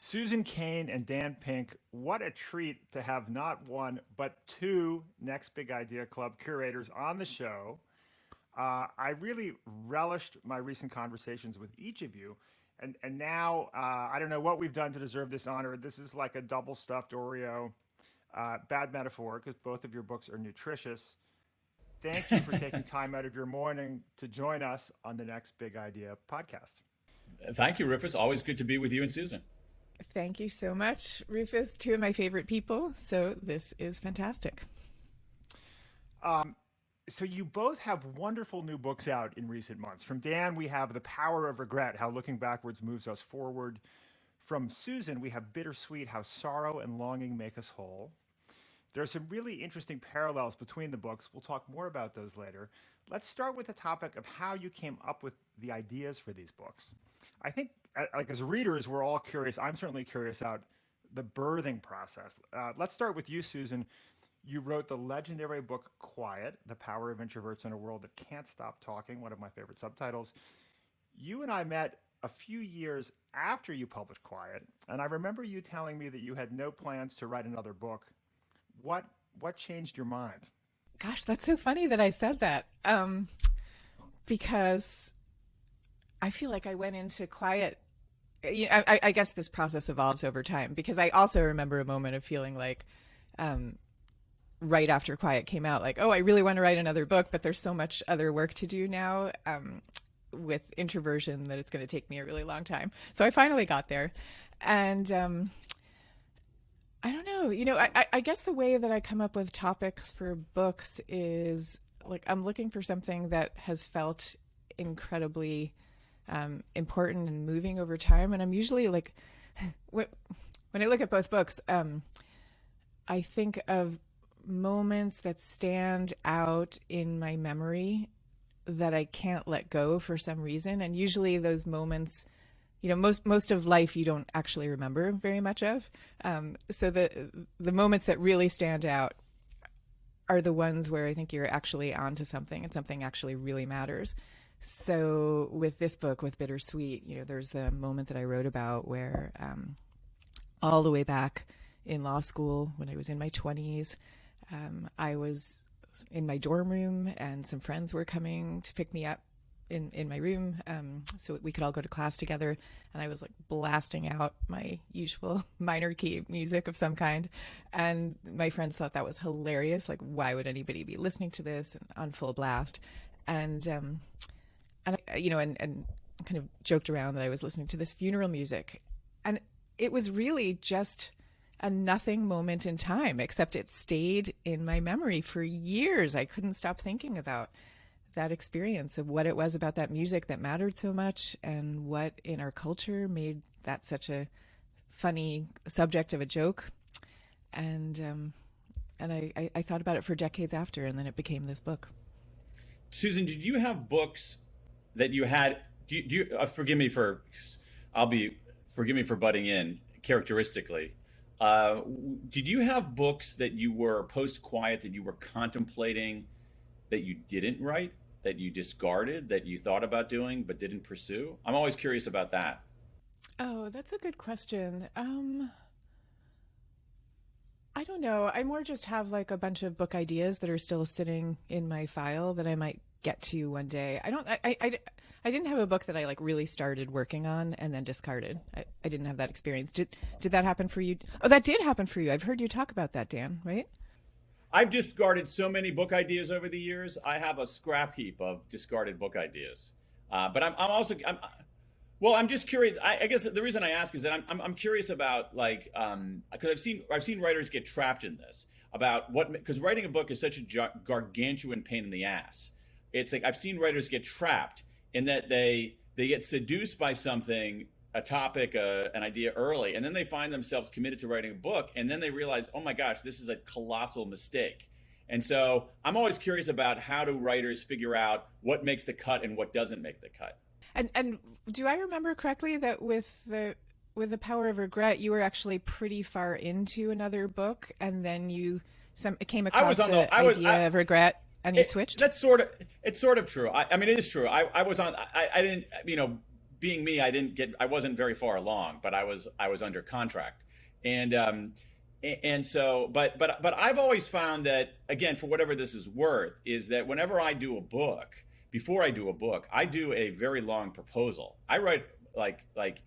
Susan Cain and Dan Pink, what a treat to have not one, but two Next Big Idea Club curators on the show. I really relished my recent conversations with each of you. And now I don't know what we've done to deserve this honor. This is like a double stuffed Oreo. Bad metaphor, because both of your books are nutritious. Thank you for taking time out of your morning to join us on the Next Big Idea podcast. Thank you, Rufus. Always good to be with you and Susan. Thank you so much, Rufus. Two of my favorite people. So this is fantastic. So you both have wonderful new books out in recent months. From Dan, we have The Power of Regret, How Looking Backwards Moves Us Forward. From Susan, we have Bittersweet, How Sorrow and Longing Make Us Whole. There are some really interesting parallels between the books. We'll talk more about those later. Let's start with the topic of how you came up with the ideas for these books. I think, like as readers, we're all curious. I'm certainly curious about the birthing process. Let's start with you, Susan. You wrote the legendary book Quiet, The Power of Introverts in a World That Can't Stop Talking, one of my favorite subtitles. You and I met a few years after you published Quiet, and I remember you telling me that you had no plans to write another book. What changed your mind? Gosh, that's so funny that I said that, because I feel like I went into Quiet. I guess this process evolves over time, because I also remember a moment of feeling like, right after Quiet came out, like, oh, I really want to write another book, but there's so much other work to do now with introversion that it's going to take me a really long time. So I finally got there. And I don't know, I guess the way that I come up with topics for books is like I'm looking for something that has felt incredibly important and moving over time. And I'm usually like, when I look at both books, I think of moments that stand out in my memory that I can't let go for some reason. And usually those moments, most of life you don't actually remember very much of. So the moments that really stand out are the ones where I think you're actually onto something and something actually really matters. So with this book, with Bittersweet, there's the moment that I wrote about where all the way back in law school, when I was in my 20s, I was in my dorm room and some friends were coming to pick me up in my room so we could all go to class together. And I was like blasting out my usual minor key music of some kind. And my friends thought that was hilarious. Like, why would anybody be listening to this on full blast? And kind of joked around that I was listening to this funeral music. And it was really just a nothing moment in time, except it stayed in my memory for years. I couldn't stop thinking about that experience of what it was about that music that mattered so much and what in our culture made that such a funny subject of a joke. And I thought about it for decades after, and then it became this book. Susan, did you have books that you had? Forgive me for butting in characteristically. Did you have books that you were post-Quiet that you were contemplating that you didn't write, that you discarded, that you thought about doing but didn't pursue? I'm always curious about that. Oh, that's a good question. I don't know. I more just have like a bunch of book ideas that are still sitting in my file that I might get to one day. I didn't have a book that I like really started working on and then discarded. I didn't have that experience. Did that happen for you? Oh, that did happen for you. I've heard you talk about that, Dan, right? I've discarded so many book ideas over the years. I have a scrap heap of discarded book ideas. But I'm just curious. I guess the reason I ask is that I'm curious about like because I've seen writers get trapped in this about because writing a book is such a gargantuan pain in the ass. It's like I've seen writers get trapped in that they get seduced by something, a topic, an idea early, and then they find themselves committed to writing a book, and then they realize, oh my gosh, this is a colossal mistake. And so I'm always curious about how do writers figure out what makes the cut and what doesn't make the cut. And do I remember correctly that with the Power of Regret, you were actually pretty far into another book, and then you came across the idea of regret? And you switched? It's sort of true. I mean, it is true. I was on. I didn't. being me, I wasn't very far along, but I was under contract, and so, but I've always found that, again, for whatever this is worth, is that whenever I do a book, before I do a book, I do a very long proposal. I write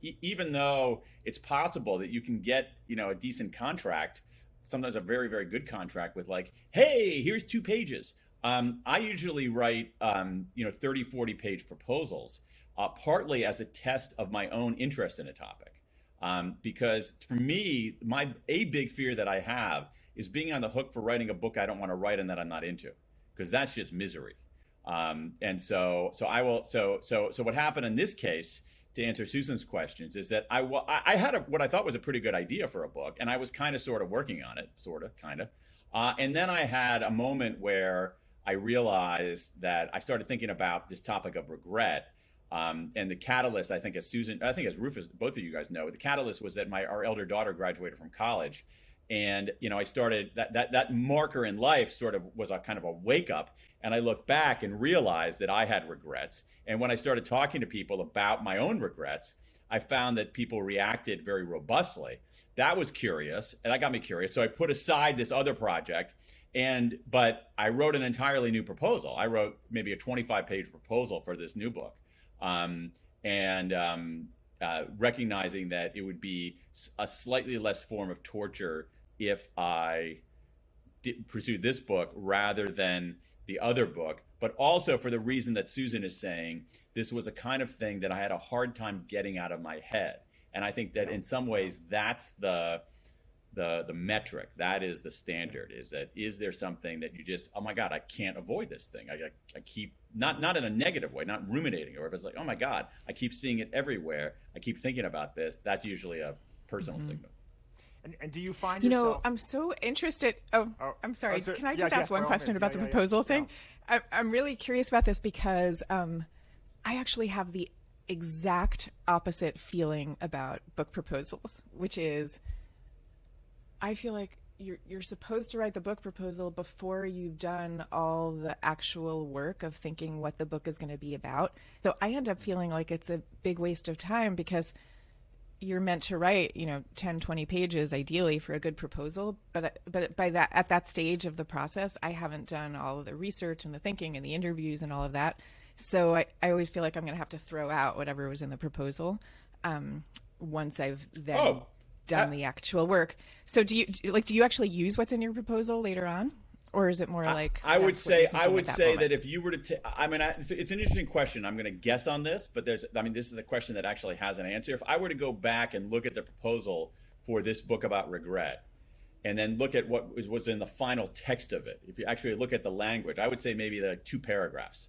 even though it's possible that you can get, a decent contract, sometimes a very, very good contract with like, hey, here's 2 pages. I usually write, 30, 40 page proposals, partly as a test of my own interest in a topic. Because for me, a big fear that I have is being on the hook for writing a book I don't want to write and that I'm not into, because that's just misery. And so what happened in this case, to answer Susan's questions, is that I had what I thought was a pretty good idea for a book, and I was kind of sort of working on it, and then I had a moment where I realized that I started thinking about this topic of regret. And the catalyst, I think as Rufus, both of you guys know, the catalyst was that our elder daughter graduated from college. And, I started that marker in life sort of was a kind of a wake up. And I looked back and realized that I had regrets. And when I started talking to people about my own regrets, I found that people reacted very robustly. That was curious, and that got me curious. So I put aside this other project, but I wrote an entirely new proposal. I wrote maybe a 25-page proposal for this new book. Recognizing that it would be a slightly less form of torture if I pursued this book rather than the other book, but also for the reason that Susan is saying, this was a kind of thing that I had a hard time getting out of my head. And I think that in some ways that's the metric, that is the standard, is there something that you just, oh my God, I can't avoid this thing. I keep, not in a negative way, not ruminating over it, but it's like, oh my God, I keep seeing it everywhere. I keep thinking about this. That's usually a personal signal. And do you find yourself... I'm so interested. I'm sorry. Can I just ask one question about the yeah, proposal thing? Yeah. I'm really curious about this because I actually have the exact opposite feeling about book proposals, which is I feel like you're supposed to write the book proposal before you've done all the actual work of thinking what the book is going to be about. So I end up feeling like it's a big waste of time because you're meant to write, 10, 20 pages ideally for a good proposal. But at that stage of the process, I haven't done all of the research and the thinking and the interviews and all of that. So I always feel like I'm going to have to throw out whatever was in the proposal once I've then done the actual work. So do you actually use what's in your proposal later on? Or is it more like I would say that if you were to it's an interesting question. I'm going to guess on this, but this is a question that actually has an answer. If I were to go back and look at the proposal for this book about regret, and then look at what was in the final text of it, if you actually look at the language, I would say maybe the 2 paragraphs.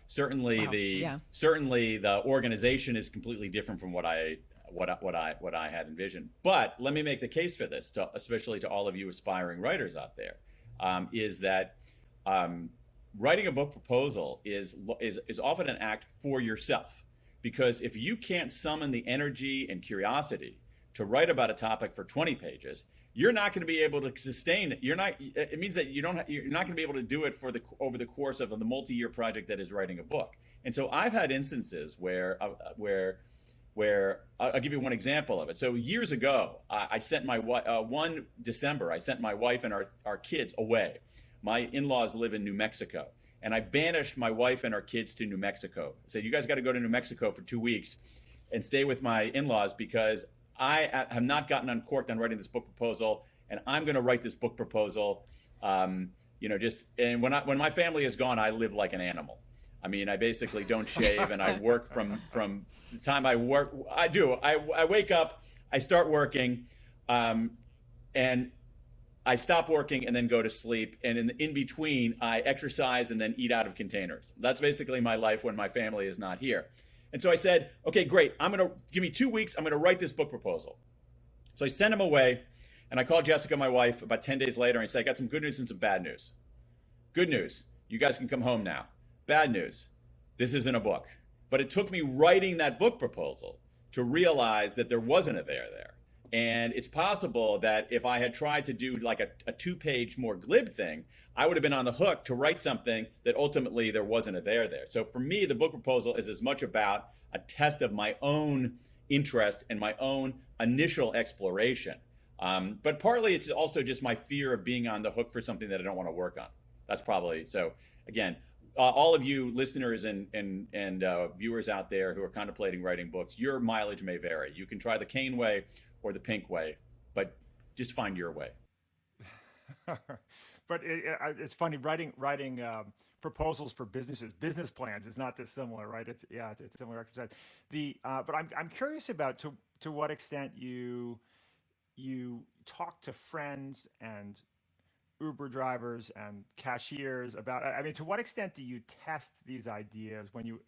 Certainly the organization is completely different from what I had envisioned. But let me make the case for this, especially to all of you aspiring writers out there. Is that writing a book proposal is often an act for yourself, because if you can't summon the energy and curiosity to write about a topic for 20 pages, you're not going to be able to sustain it. It means that you're not going to be able to do it over the course of the multi-year project that is writing a book. And so I've had instances where I'll give you one example of it. So years ago, I sent my one December, I sent my wife and our kids away. My in-laws live in New Mexico, and I banished my wife and our kids to New Mexico. I said, you guys got to go to New Mexico for 2 weeks and stay with my in-laws, because I have not gotten uncorked on writing this book proposal, and I'm going to write this book proposal. And when my family is gone, I live like an animal. I mean, I basically don't shave, and I work from the time I work. I wake up, I start working, and I stop working and then go to sleep. And in between, I exercise and then eat out of containers. That's basically my life when my family is not here. And so I said, okay, great. Give me 2 weeks. I'm going to write this book proposal. So I sent him away, and I called Jessica, my wife, about 10 days later, and I said, I got some good news and some bad news. Good news, you guys can come home now. Bad news, this isn't a book. But it took me writing that book proposal to realize that there wasn't a there. And it's possible that if I had tried to do like a 2-page more glib thing, I would have been on the hook to write something that ultimately there wasn't a there. So for me, the book proposal is as much about a test of my own interest and my own initial exploration. But partly it's also just my fear of being on the hook for something that I don't want to work on. That's probably so. Again, all of you listeners and viewers out there who are contemplating writing books, your mileage may vary. You can try the Cain way or the Pink way, but just find your way. But it's funny writing proposals for business plans is not dissimilar, right? It's a similar exercise. But I'm curious about to what extent you talk to friends and Uber drivers and cashiers about. I mean, to what extent do you test these ideas when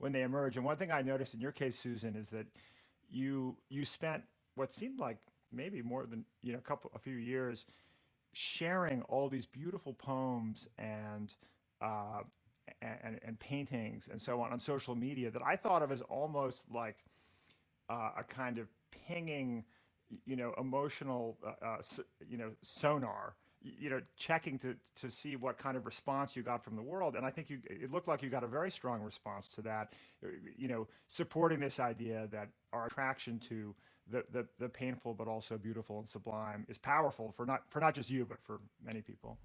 they emerge? And one thing I noticed in your case, Susan, is that you spent what seemed like maybe more than a few years sharing all these beautiful poems and paintings and so on social media that I thought of as almost like a kind of pinging, emotional, sonar, checking to see what kind of response you got from the world. And I think it looked like you got a very strong response to that, supporting this idea that our attraction to the painful but also beautiful and sublime is powerful for not just you, but for many people.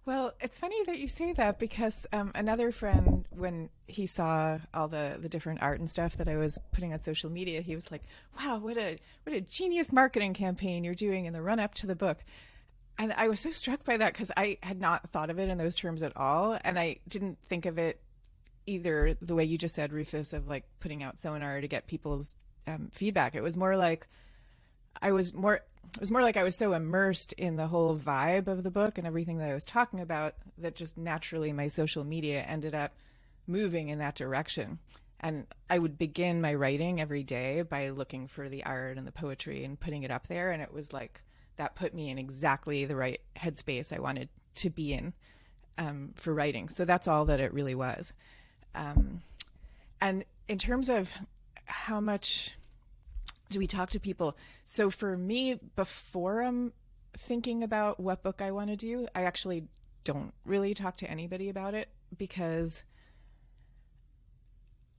Well, it's funny that you say that because another friend, when he saw all the different art and stuff that I was putting on social media, he was like, "Wow, what a genius marketing campaign you're doing in the run up to the book." And I was so struck by that because I had not thought of it in those terms at all, and I didn't think of it either the way you just said, Rufus, of like putting out sonar to get people's feedback. It was more like I was so immersed in the whole vibe of the book and everything that I was talking about that just naturally my social media ended up moving in that direction. And I would begin my writing every day by looking for the art and the poetry and putting it up there. And it was like that put me in exactly the right headspace I wanted to be in for writing. So that's all that it really was. And in terms of how much do we talk to people? So for me, before I'm thinking about what book I want to do, I actually don't really talk to anybody about it because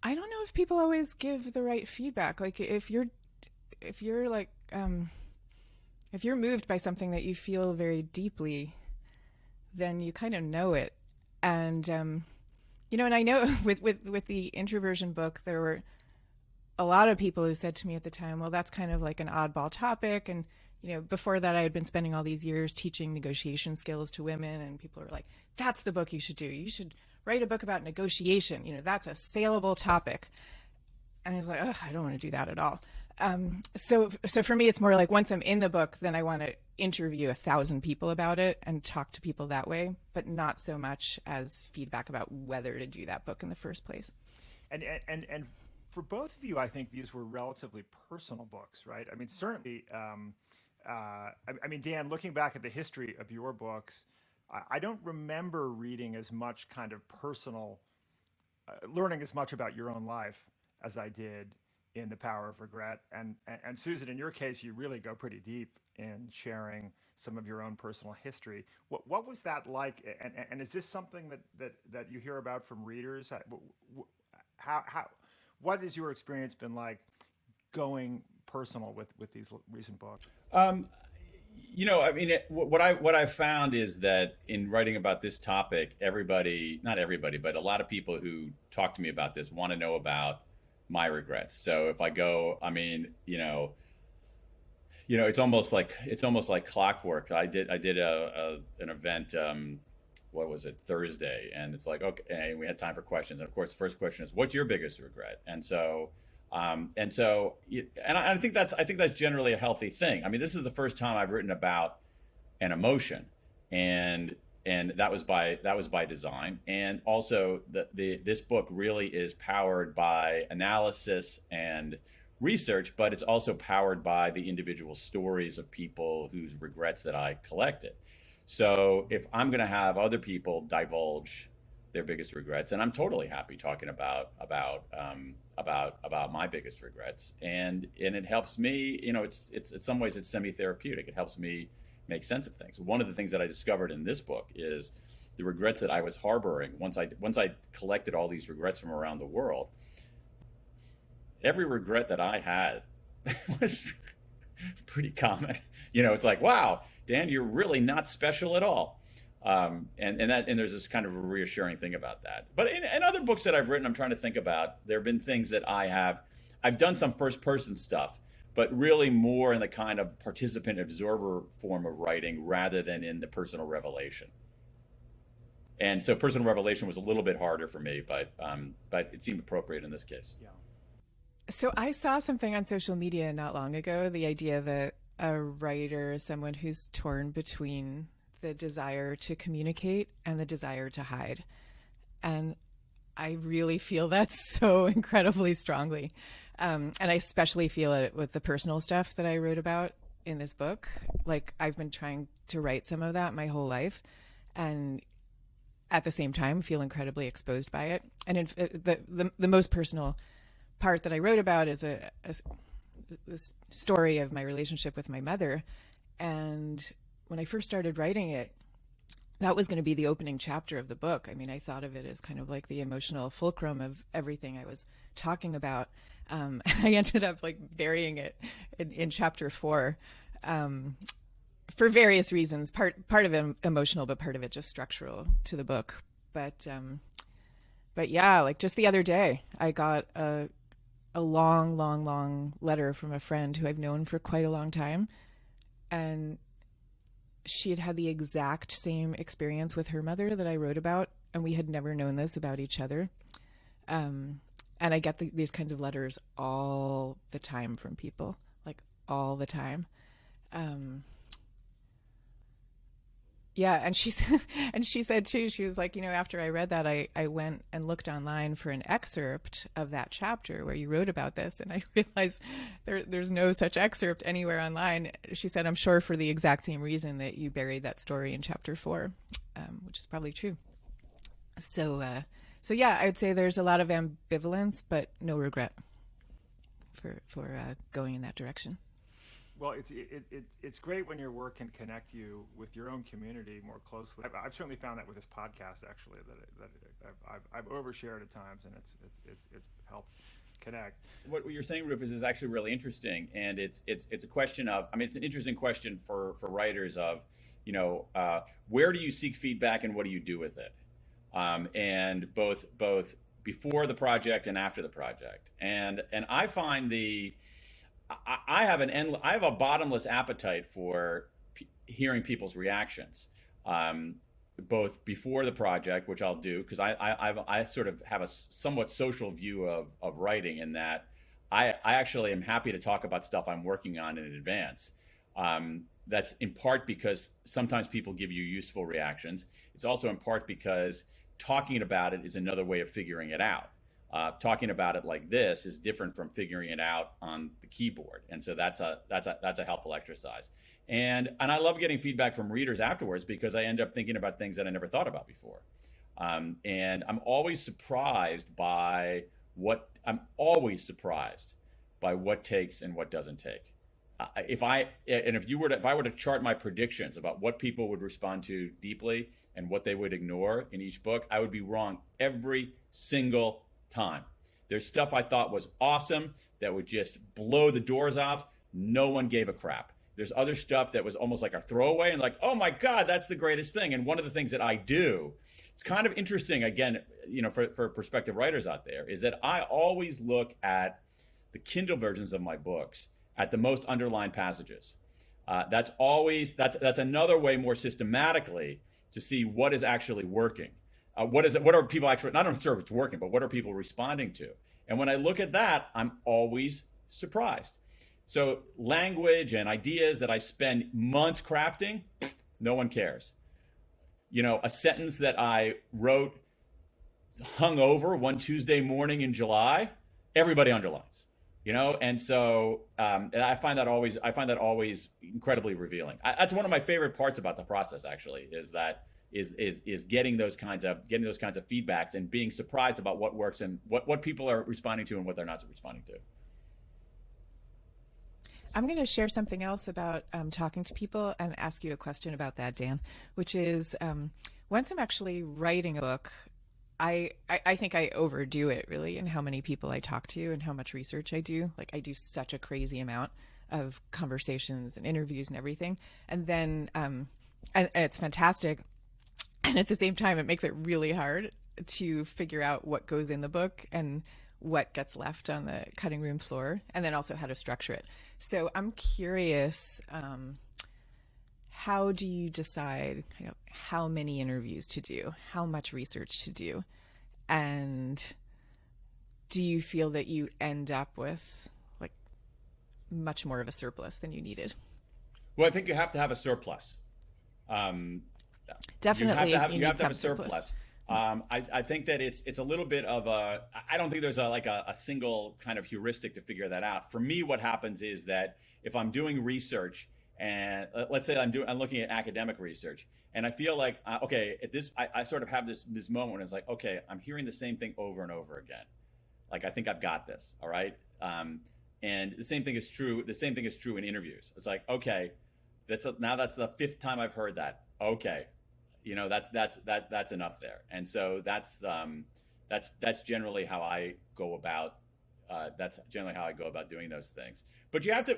I don't know if people always give the right feedback. Like if you're moved by something that you feel very deeply, then you kind of know it. And and I know with the introversion book, there were a lot of people who said to me at the time, well, that's kind of like an oddball topic. And, before that, I had been spending all these years teaching negotiation skills to women. And people were like, that's the book you should do. You should write a book about negotiation. That's a saleable topic. And I was like, I don't want to do that at all. So for me, it's more like once I'm in the book, then I want to interview 1,000 people about it and talk to people that way, but not so much as feedback about whether to do that book in the first place. And for both of you, I think these were relatively personal books, right? I mean, certainly, Dan, looking back at the history of your books, I don't remember reading as much kind of personal, learning as much about your own life as I did in The Power of Regret. And Susan, in your case, you really go pretty deep in sharing some of your own personal history. What was that like? And is this something that you hear about from readers? What has your experience been like going personal with these recent books? What I've found is that in writing about this topic, not everybody, but a lot of people who talk to me about this want to know about my regrets. So if I go, it's almost like clockwork. I did an event, what was it, Thursday, and it's like, okay, we had time for questions, and of course the first question is, what's your biggest regret? And I think that's generally a healthy thing. I mean, this is the first time I've written about an emotion, and that was by design. And also this book really is powered by analysis and research, but it's also powered by the individual stories of people whose regrets that I collected. So if I'm going to have other people divulge their biggest regrets, and I'm totally happy talking about my biggest regrets, and it helps me. It's in some ways it's semi-therapeutic. It helps me make sense of things. One of the things that I discovered in this book is the regrets that I was harboring, once I collected all these regrets from around the world, every regret that I had was pretty common. It's like, wow, Dan, you're really not special at all. And there's this kind of a reassuring thing about that. But in other books that I've written, I'm trying to think about, there have been things that I've done some first person stuff, but really more in the kind of participant observer form of writing rather than in the personal revelation. And so personal revelation was a little bit harder for me, but it seemed appropriate in this case. Yeah. So I saw something on social media not long ago, the idea that a writer is someone who's torn between the desire to communicate and the desire to hide. And I really feel that so incredibly strongly. And I especially feel it with the personal stuff that I wrote about in this book. Like, I've been trying to write some of that my whole life, and at the same time feel incredibly exposed by it. And the most personal part that I wrote about is this story of my relationship with my mother. And when I first started writing it, that was going to be the opening chapter of the book. I mean, I thought of it as kind of like the emotional fulcrum of everything I was talking about. I ended up like burying it in chapter 4 for various reasons. Part of it emotional, but part of it just structural to the book. But yeah, like just the other day, I got a long letter from a friend who I've known for quite a long time, and she had the exact same experience with her mother that I wrote about, and we had never known this about each other. And I get these kinds of letters all the time from people, like all the time. Yeah, and she said too, she was like, after I read that, I went and looked online for an excerpt of that chapter where you wrote about this, and I realized there's no such excerpt anywhere online. She said, I'm sure for the exact same reason that you buried that story in chapter 4, which is probably true. So yeah, I would say there's a lot of ambivalence, but no regret for going in that direction. Well, it's great when your work can connect you with your own community more closely. I've certainly found that with this podcast, actually, that I've overshared at times, and it's helped connect. What you're saying, Rufus, is actually really interesting, and it's a question of, it's an interesting question for writers of, where do you seek feedback and what do you do with it, and both before the project and after the project, and I find I have a bottomless appetite for hearing people's reactions, both before the project, which I'll do because I sort of have a somewhat social view of writing, in that I actually am happy to talk about stuff I'm working on in advance. That's in part because sometimes people give you useful reactions. It's also in part because talking about it is another way of figuring it out. Talking about it like this is different from figuring it out on the keyboard, and so that's a helpful exercise. And I love getting feedback from readers afterwards because I end up thinking about things that I never thought about before. And I'm always surprised by what takes and what doesn't take. If I were to chart my predictions about what people would respond to deeply and what they would ignore in each book, I would be wrong every single time. There's stuff I thought was awesome that would just blow the doors off. No one gave a crap. There's other stuff that was almost like a throwaway and like, oh my God, that's the greatest thing. And one of the things that I do, it's kind of interesting, again, for prospective writers out there, is that I always look at the Kindle versions of my books at the most underlined passages. That's another way more systematically to see what is actually working. What are people actually, not sure if it's working, but what are people responding to? And when I look at that, I'm always surprised. So language and ideas that I spend months crafting, no one cares. A sentence that I wrote hungover one Tuesday morning in July, everybody underlines. And so and I find that always incredibly revealing. That's one of my favorite parts about the process, actually, is getting those kinds of feedbacks and being surprised about what works and what people are responding to and what they're not responding to. I'm going to share something else about talking to people and ask you a question about that, Dan, which is once I'm actually writing a book, I think I overdo it really in how many people I talk to and how much research I do. Like I do such a crazy amount of conversations and interviews and everything. And then and it's fantastic. And at the same time, it makes it really hard to figure out what goes in the book and what gets left on the cutting room floor, and then also how to structure it. So I'm curious, how do you decide how many interviews to do, how much research to do, and do you feel that you end up with like much more of a surplus than you needed? Well, I think you have to have a surplus. Definitely, you have to have a surplus. I think that it's a little bit of a. I don't think there's a single kind of heuristic to figure that out. For me, what happens is that if I'm doing research, and let's say I'm looking at academic research, and I feel like okay, at this I sort of have this moment when it's like, okay, I'm hearing the same thing over and over again. Like I think I've got this, all right. And the same thing is true. The same thing is true in interviews. It's like, okay, now that's the fifth time I've heard that. Okay, that's enough there. And so that's generally how I go about. That's generally how I go about doing those things. But you have to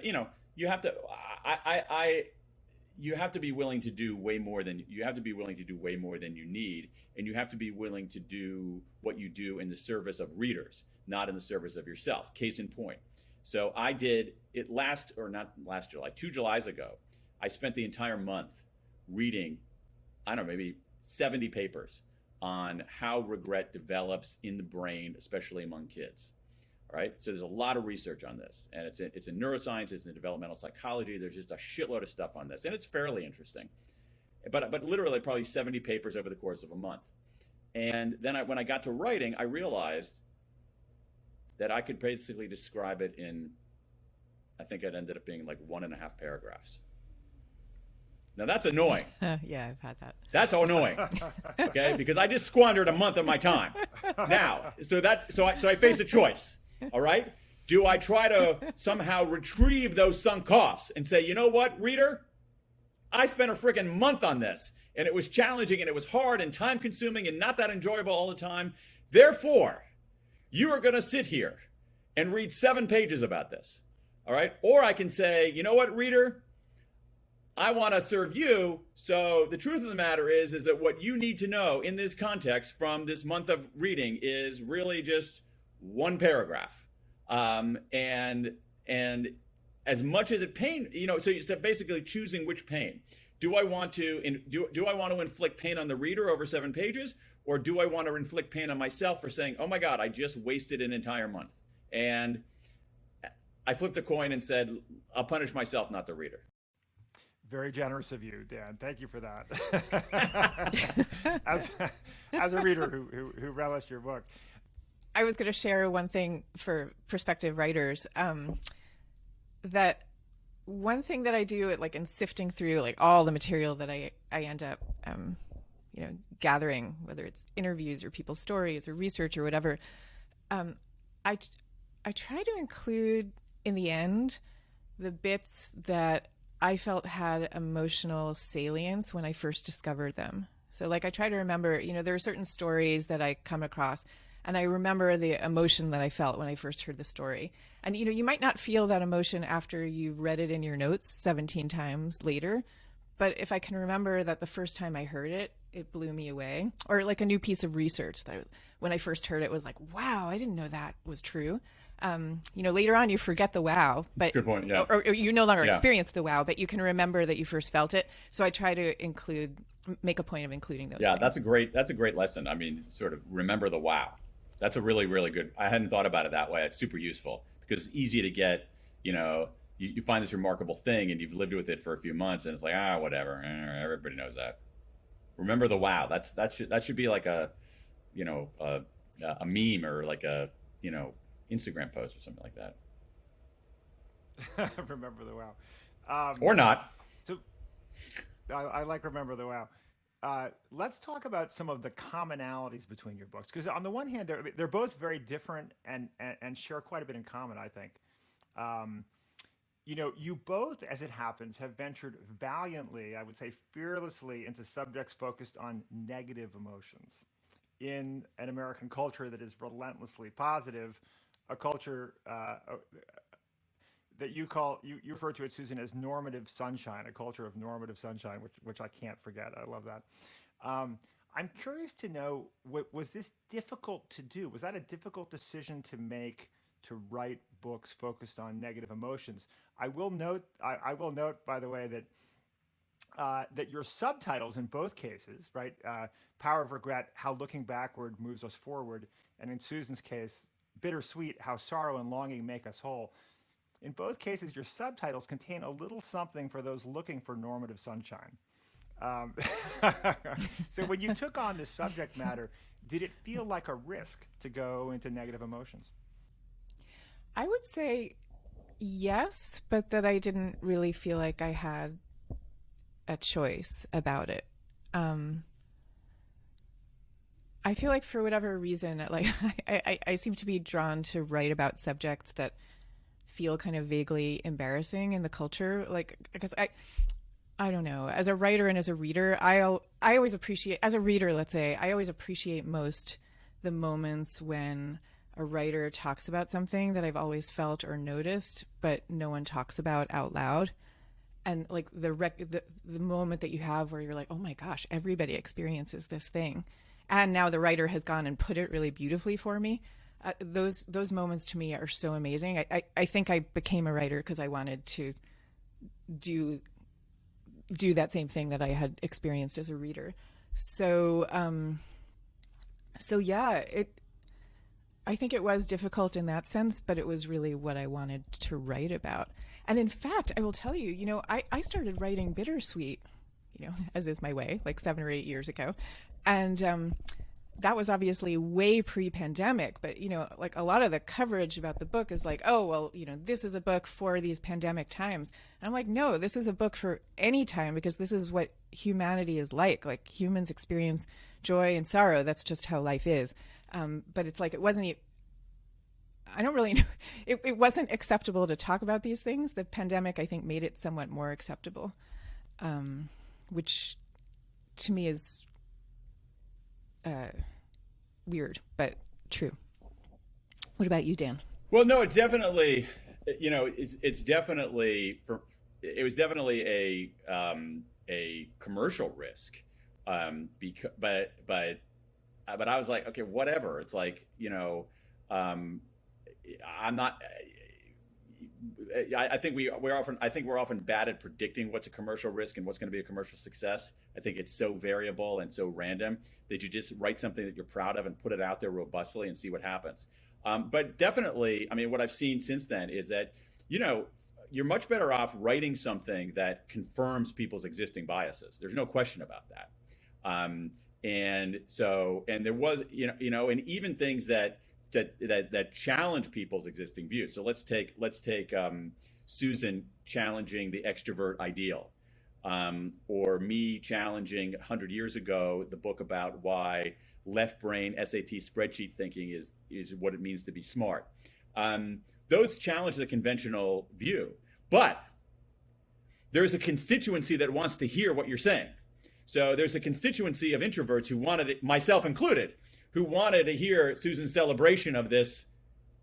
be willing to do way more than you need, and you have to be willing to do what you do in the service of readers, not in the service of yourself. Case in point. So I did it not last July, 2 Julys ago. I spent the entire month reading, I don't know, maybe 70 papers on how regret develops in the brain, especially among kids. All right. So there's a lot of research on this, and it's in neuroscience, it's in developmental psychology. There's just a shitload of stuff on this, and it's fairly interesting. But literally probably 70 papers over the course of a month. And then when I got to writing, I realized that I could basically describe it in, I think it ended up being like 1.5 paragraphs. Now that's annoying. Yeah, I've had that. That's annoying. Okay, because I just squandered a month of my time. Now, so I face a choice. All right, do I try to somehow retrieve those sunk costs and say, you know what, reader, I spent a freaking month on this, and it was challenging, and it was hard, and time consuming, and not that enjoyable all the time. Therefore, you are going to sit here and read 7 pages about this. All right, or I can say, you know what, reader, I want to serve you. So the truth of the matter is that what you need to know in this context from this month of reading is really just 1 paragraph. And as much as it pain, so you're basically choosing which pain. Do I want to inflict pain on the reader over 7 pages, or do I want to inflict pain on myself for saying, oh my God, I just wasted an entire month? And I flipped a coin and said, I'll punish myself, not the reader. Very generous of you, Dan. Thank you for that. as a reader who relished your book. I was going to share one thing for prospective writers, that one thing that I do in sifting through all the material that I end up gathering, whether it's interviews or people's stories or research or whatever, I try to include in the end the bits that I felt had emotional salience when I first discovered them. So I try to remember, there are certain stories that I come across, and I remember the emotion that I felt when I first heard the story. And, you might not feel that emotion after you've read it in your notes 17 times later. But if I can remember that the first time I heard it, it blew me away. Or a new piece of research that when I first heard it was like, wow, I didn't know that was true. Later on you forget the wow, but good point, yeah. or you no longer experience the wow, but you can remember that you first felt it. So I try to make a point of including those. Yeah, things. That's a great lesson. I mean, sort of remember the wow. That's a really, really good. I hadn't thought about it that way. It's super useful because it's easy to get. You find this remarkable thing and you've lived with it for a few months and it's like whatever. Everybody knows that. Remember the wow. That should be like a meme or like a Instagram post or something like that. Remember the wow. Or not. So I like remember the wow. Let's talk about some of the commonalities between your books, because on the one hand, they're both very different and share quite a bit in common, I think. you both, as it happens, have ventured valiantly, I would say fearlessly, into subjects focused on negative emotions in an American culture that is relentlessly positive, a culture that you refer to it, Susan, as normative sunshine, a culture of normative sunshine, which I can't forget. I love that. I'm curious to know, was this difficult to do? Was that a difficult decision to make, to write books focused on negative emotions? I will note, by the way, that your subtitles in both cases, right? Power of Regret, How Looking Backward Moves Us Forward, and in Susan's case, Bittersweet, How Sorrow and Longing Make Us Whole. In both cases, your subtitles contain a little something for those looking for normative sunshine. Um, so when you took on this subject matter, did it feel like a risk to go into negative emotions? I would say yes, but that I didn't really feel like I had a choice about it. I feel like for whatever reason, like I seem to be drawn to write about subjects that feel kind of vaguely embarrassing in the culture. Like, because I don't know, as a writer and as a reader, I always appreciate, as a reader, let's say, I always appreciate most the moments when a writer talks about something that I've always felt or noticed, but no one talks about out loud. And like the moment that you have where you're like, oh my gosh, everybody experiences this thing. And now the writer has gone and put it really beautifully for me. Those moments to me are so amazing. I think I became a writer because I wanted to do that same thing that I had experienced as a reader. So yeah, I think it was difficult in that sense, but it was really what I wanted to write about. And in fact, I will tell you, I started writing Bittersweet, as is my way, like 7 or 8 years ago. And that was obviously way pre-pandemic, but, like a lot of the coverage about the book is like, oh, well, this is a book for these pandemic times. And I'm like, no, this is a book for any time, because this is what humanity is like. Like, humans experience joy and sorrow. That's just how life is. But it's like, I don't really know. It wasn't acceptable to talk about these things. The pandemic, I think, made it somewhat more acceptable, which to me is weird, but true. What about you, Dan? Well, no, it's definitely, it's definitely it was definitely a commercial risk, but I was like, okay, whatever. It's like, I'm not. I think we're often bad at predicting what's a commercial risk and what's going to be a commercial success. I think it's so variable and so random that you just write something that you're proud of and put it out there robustly and see what happens. But definitely, I mean, what I've seen since then is that, you're much better off writing something that confirms people's existing biases. There's no question about that. And there was, and even things that challenge people's existing views. So let's take Susan challenging the extrovert ideal, or me challenging 100 years ago the book about why left brain SAT spreadsheet thinking is what it means to be smart. Those challenge the conventional view, but there's a constituency that wants to hear what you're saying. So there's a constituency of introverts who wanted it, myself included, who wanted to hear Susan's celebration of this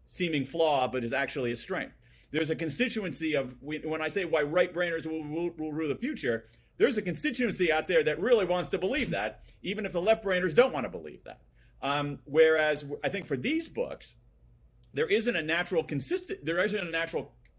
seeming flaw, but is actually a strength. There's a constituency of, when I say why right-brainers will rule the future, there's a constituency out there that really wants to believe that, even if the left-brainers don't want to believe that. Whereas I think for these books, there isn't a natural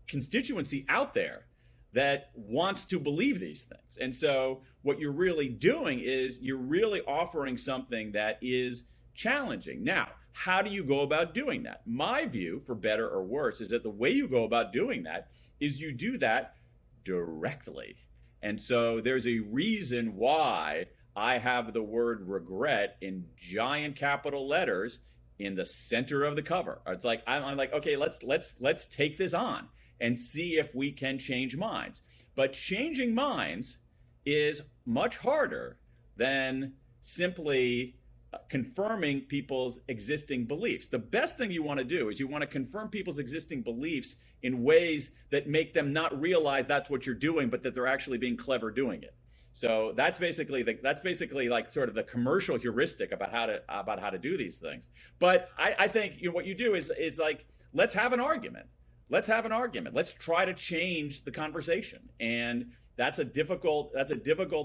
constituency out there that wants to believe these things. And so what you're really doing is you're really offering something that is challenging. Now, how do you go about doing that? My view, for better or worse, is that the way you go about doing that is you do that directly. And so there's a reason why I have the word regret in giant capital letters in the center of the cover. It's like, I'm like, okay, let's take this on and see if we can change minds. But changing minds is much harder than simply confirming people's existing beliefs. The best thing you want to do is you want to confirm people's existing beliefs in ways that make them not realize that's what you're doing, but that they're actually being clever doing it. So that's basically like sort of the commercial heuristic about how to do these things. But I think what you do is like, let's have an argument. Let's have an argument. Let's try to change the conversation. And that's a difficult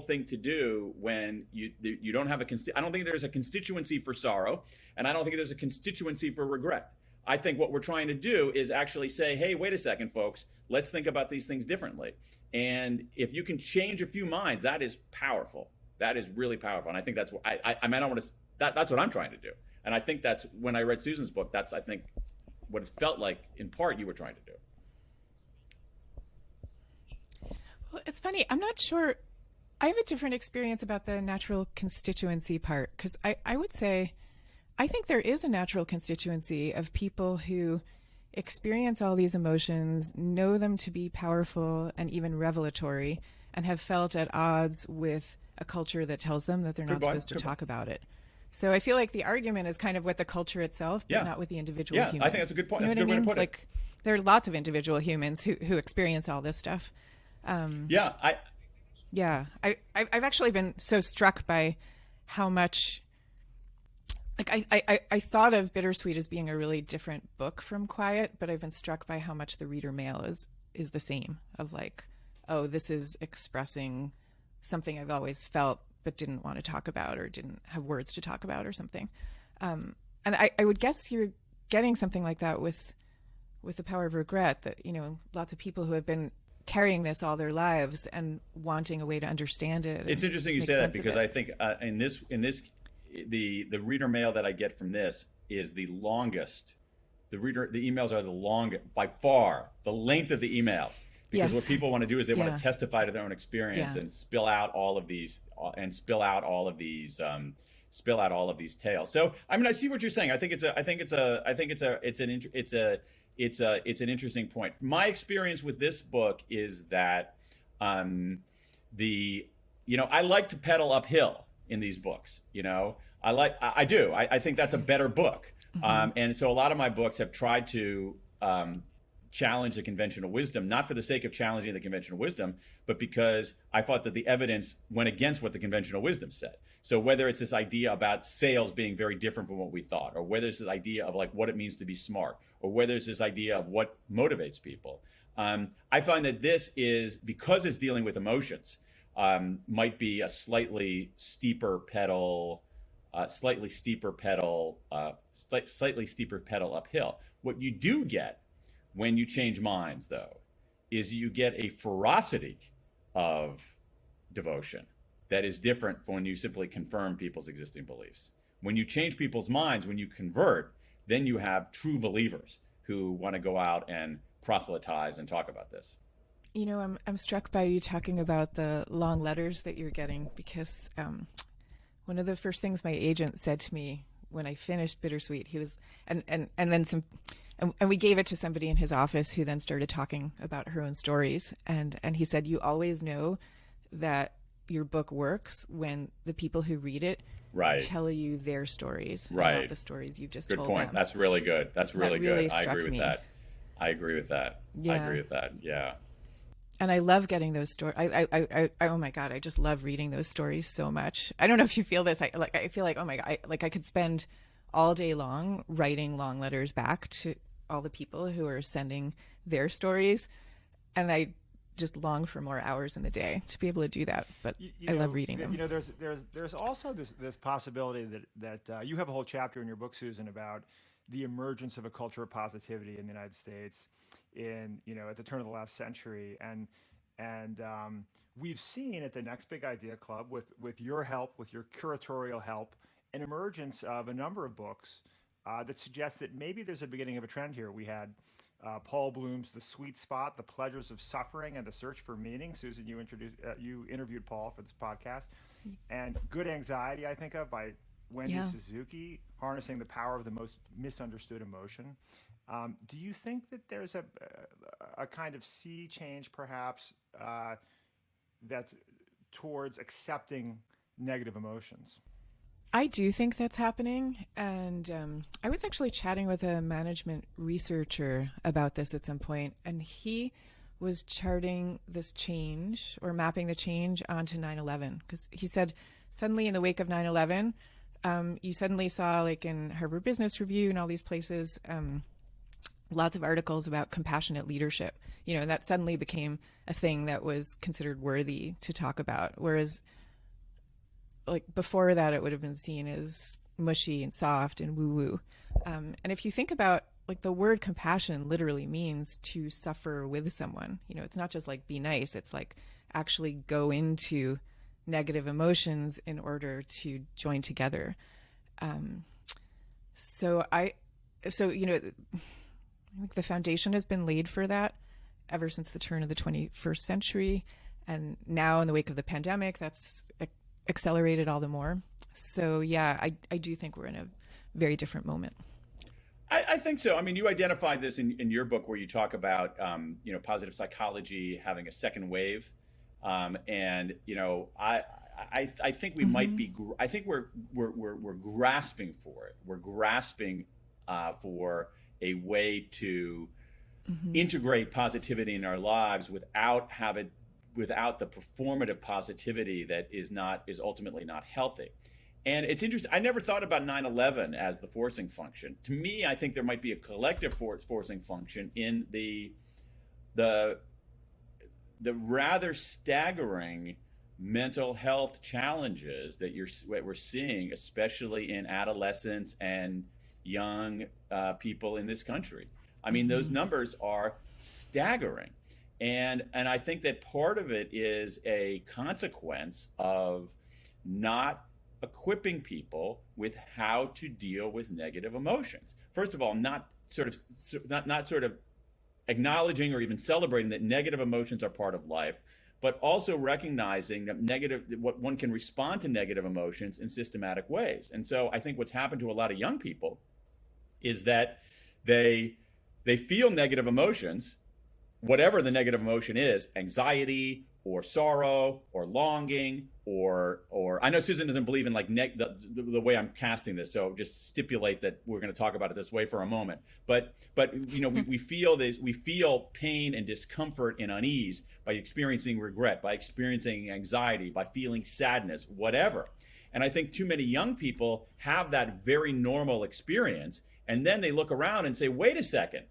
thing to do when you don't have I don't think there's a constituency for sorrow, and I don't think there's a constituency for regret. I think what we're trying to do is actually say, hey, wait a second, folks, let's think about these things differently. And if you can change a few minds, that is powerful. That is really powerful. And I think that's what I mean, I don't want to, that's what I'm trying to do. And I think that's when I read Susan's book, that's, I think, what it felt like in part you were trying to do. Well, it's funny. I'm not sure. I have a different experience about the natural constituency part, because I would say I think there is a natural constituency of people who experience all these emotions, know them to be powerful and even revelatory, and have felt at odds with a culture that tells them that they're not supposed to talk about it. So I feel like the argument is kind of with the culture itself, but not with the individual humans. Yeah, I think that's a good point. You know That's a good way to put it. Like, there are lots of individual humans who experience all this stuff. I've actually been so struck by how much, like, I thought of Bittersweet as being a really different book from Quiet, but I've been struck by how much the reader mail is the same, of like, oh, this is expressing something I've always felt but didn't want to talk about or didn't have words to talk about or something. And I would guess you're getting something like that with the power of regret, that, you know, lots of people who have been carrying this all their lives and wanting a way to understand it. It's interesting you say that, because I think in this the reader mail that I get from this is the longest. The emails are the longest by far, the length of the emails, because what people want to do is they want to testify to their own experience and spill out all of these tales. So I mean, I see what you're saying. I think it's an interesting point. My experience with this book is that I like to pedal uphill in these books. You know, I do. I think that's a better book. And so a lot of my books have tried to challenge the conventional wisdom, not for the sake of challenging the conventional wisdom, but because I thought that the evidence went against what the conventional wisdom said. So whether it's this idea about sales being very different from what we thought, or whether it's this idea of like what it means to be smart, or whether it's this idea of what motivates people, I find that this is, because it's dealing with emotions, might be a slightly steeper pedal uphill. What you do get when you change minds, though, is you get a ferocity of devotion that is different from when you simply confirm people's existing beliefs. When you change people's minds, when you convert, then you have true believers who want to go out and proselytize and talk about this. You know, I'm struck by you talking about the long letters that you're getting, because one of the first things my agent said to me when I finished Bittersweet, he was, and we gave it to somebody in his office who then started talking about her own stories. And he said, you always know that your book works when the people who read it tell you their stories, not the stories you've just told them. Good point. That's really good. That's really good. I agree with that. I agree with that. Yeah. And I love getting those stories. I oh my God, I just love reading those stories so much. I don't know if you feel this. I feel like, oh my God, I could spend all day long writing long letters back to all the people who are sending their stories, and I just long for more hours in the day to be able to do that. But I love reading them. You know, there's also this possibility that you have a whole chapter in your book, Susan, about the emergence of a culture of positivity in the United States at the turn of the last century, and we've seen at the Next Big Idea Club, with your help, with your curatorial help, an emergence of a number of books that suggests that maybe there's a beginning of a trend here. We had Paul Bloom's The Sweet Spot, The Pleasures of Suffering and the Search for Meaning. Susan, you interviewed Paul for this podcast. And Good Anxiety, I think of, by Wendy Suzuki, harnessing the power of the most misunderstood emotion. Do you think that there's a kind of sea change, perhaps, that's towards accepting negative emotions? I do think that's happening. And I was actually chatting with a management researcher about this at some point, and he was charting this change or mapping the change onto 9/11, because he said suddenly in the wake of 9/11, you suddenly saw, like in Harvard Business Review and all these places, lots of articles about compassionate leadership. And that suddenly became a thing that was considered worthy to talk about. Whereas like before that, it would have been seen as mushy and soft and woo woo. And if you think about, like, the word compassion literally means to suffer with someone. It's not just like be nice. It's like actually go into negative emotions in order to join together. So I think the foundation has been laid for that ever since the turn of the 21st century. And now in the wake of the pandemic, that's accelerated all the more. So yeah, I do think we're in a very different moment. I think so. I mean, you identified this in your book where you talk about, positive psychology having a second wave. And, I think we might be, I think we're grasping for it. We're grasping for a way to integrate positivity in our lives without the performative positivity that is ultimately not healthy. And it's interesting. I never thought about 9/11 as the forcing function. To me, I think there might be a collective forcing function in the rather staggering mental health challenges that we're seeing, especially in adolescents and young people in this country. I mean, those numbers are staggering. And I think that part of it is a consequence of not equipping people with how to deal with negative emotions. First of all, not sort of acknowledging or even celebrating that negative emotions are part of life, but also recognizing that what one can respond to negative emotions in systematic ways. And so I think what's happened to a lot of young people is that they feel negative emotions, whatever the negative emotion is, anxiety or sorrow or longing or I know Susan doesn't believe in like the way I'm casting this, so just stipulate that we're going to talk about it this way for a moment. But we feel pain and discomfort and unease by experiencing regret, by experiencing anxiety, by feeling sadness, whatever. And I think too many young people have that very normal experience, and then they look around and say, wait a second,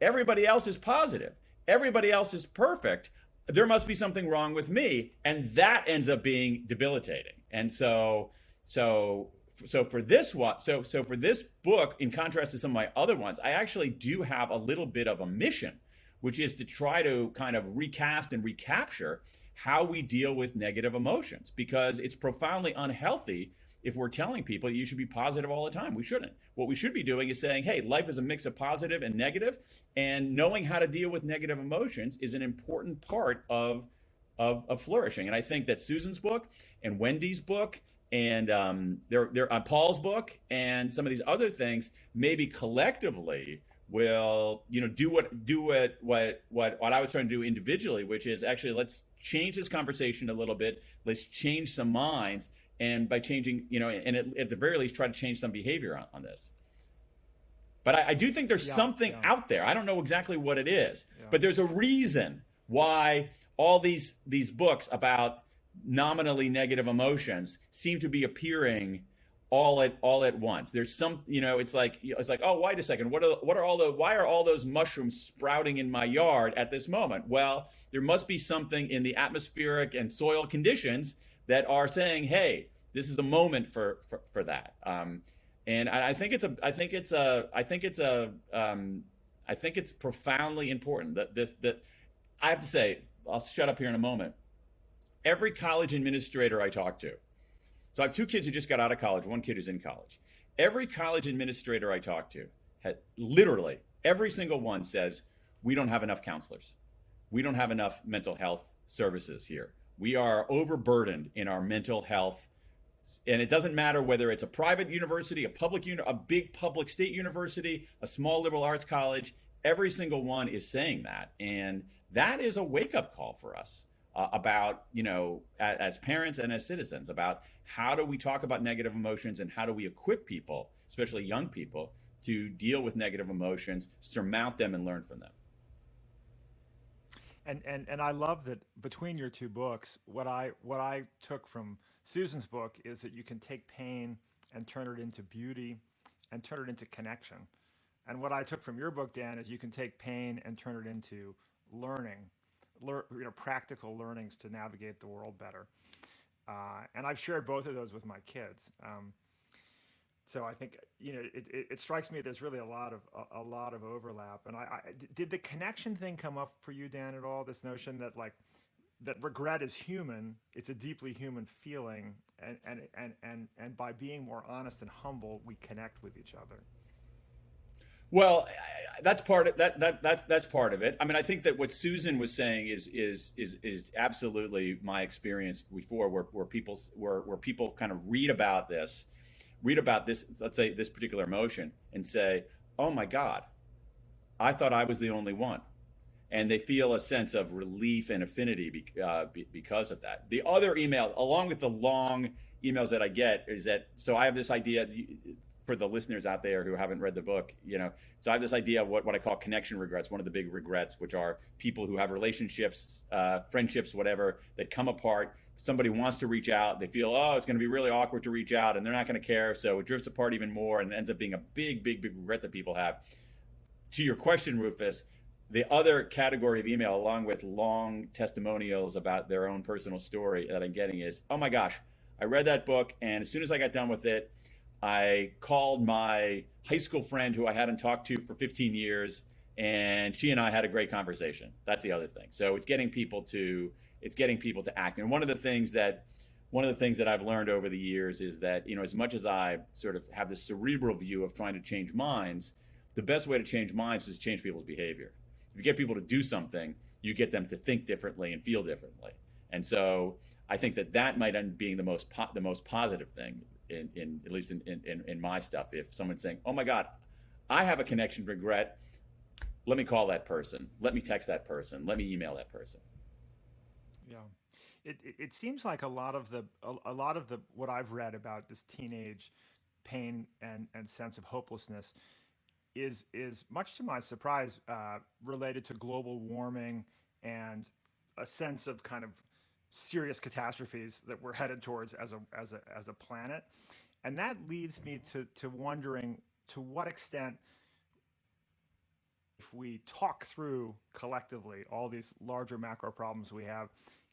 everybody else is positive, everybody else is perfect, there must be something wrong with me, and that ends up being debilitating. And so for this one, so for this book, in contrast to some of my other ones, I actually do have a little bit of a mission, which is to try to kind of recast and recapture how we deal with negative emotions, because it's profoundly unhealthy if we're telling people you should be positive all the time. We shouldn't. What we should be doing is saying, hey, life is a mix of positive and negative, and knowing how to deal with negative emotions is an important part of flourishing. And I think that Susan's book and Wendy's book and Paul's book and some of these other things maybe collectively will do what I was trying to do individually, which is actually, let's change this conversation a little bit. Let's change some minds. And by changing, and at the very least, try to change some behavior on this. But I do think there's something out there. I don't know exactly what it is, but there's a reason why all these books about nominally negative emotions seem to be appearing all at once. There's some, it's like, oh, wait a second, why are all those mushrooms sprouting in my yard at this moment? Well, there must be something in the atmospheric and soil conditions that are saying, hey, this is a moment for that. And I think it's profoundly important that I have to say, I'll shut up here in a moment. Every college administrator I talk to, so I have two kids who just got out of college, one kid who's in college. Every college administrator I talk to, literally every single one says, we don't have enough counselors. We don't have enough mental health services here. We are overburdened in our mental health. And it doesn't matter whether it's a private university, a big public state university, a small liberal arts college. Every single one is saying that. And that is a wake-up call for us. about, as parents and as citizens, about how do we talk about negative emotions and how do we equip people, especially young people, to deal with negative emotions, surmount them, and learn from them. And I love that between your two books, what I took from Susan's book is that you can take pain and turn it into beauty and turn it into connection. And what I took from your book, Dan, is you can take pain and turn it into learning, practical learnings to navigate the world better. And I've shared both of those with my kids. So I think it strikes me there's really a lot of overlap. And did the connection thing come up for you, Dan, at all? This notion that that regret is human, it's a deeply human feeling, and by being more honest and humble, we connect with each other. Well, that's part of that's part of it. I mean, I think that what Susan was saying is absolutely my experience before, where people kind of read about this, let's say this particular emotion, and say, "Oh my God, I thought I was the only one," and they feel a sense of relief and affinity because of that. The other email, along with the long emails that I get, is that, so I have this idea. For the listeners out there who haven't read the book, so I have this idea of what I call connection regrets. One of the big regrets, which are people who have relationships, friendships, whatever, that come apart. Somebody wants to reach out. They feel, oh, it's going to be really awkward to reach out, and they're not going to care. So it drifts apart even more, and ends up being a big, big, big regret that people have. To your question, Rufus, the other category of email, along with long testimonials about their own personal story that I'm getting, is, oh my gosh, I read that book, and as soon as I got done with it, I called my high school friend who I hadn't talked to for 15 years, and she and I had a great conversation. That's the other thing. So it's getting people to act. And one of the things that I've learned over the years is that, as much as I sort of have this cerebral view of trying to change minds, the best way to change minds is to change people's behavior. If you get people to do something, you get them to think differently and feel differently. And so I think that might end up being the most positive thing in at least in my stuff. If someone's saying, oh my God, I have a connection regret, let me call that person, let me text that person, let me email that person. Yeah, it seems like a lot of the what I've read about this teenage pain and sense of hopelessness is much to my surprise related to global warming and a sense of kind of serious catastrophes that we're headed towards as a planet. And that leads me to wondering, to what extent, if we talk through collectively all these larger macro problems we have,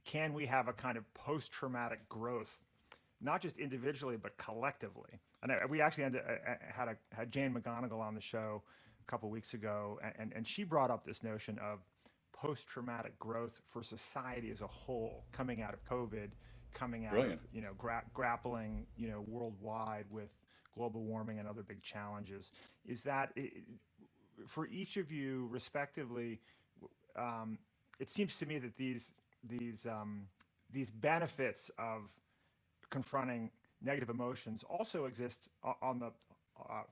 can we have a kind of post-traumatic growth, not just individually but collectively? And we actually had Jane McGonigal on the show a couple weeks ago, and she brought up this notion of post-traumatic growth for society as a whole, coming out of COVID, coming out Brilliant. of grappling worldwide with global warming and other big challenges. Is that for each of you respectively? It seems to me that these benefits of confronting negative emotions also exist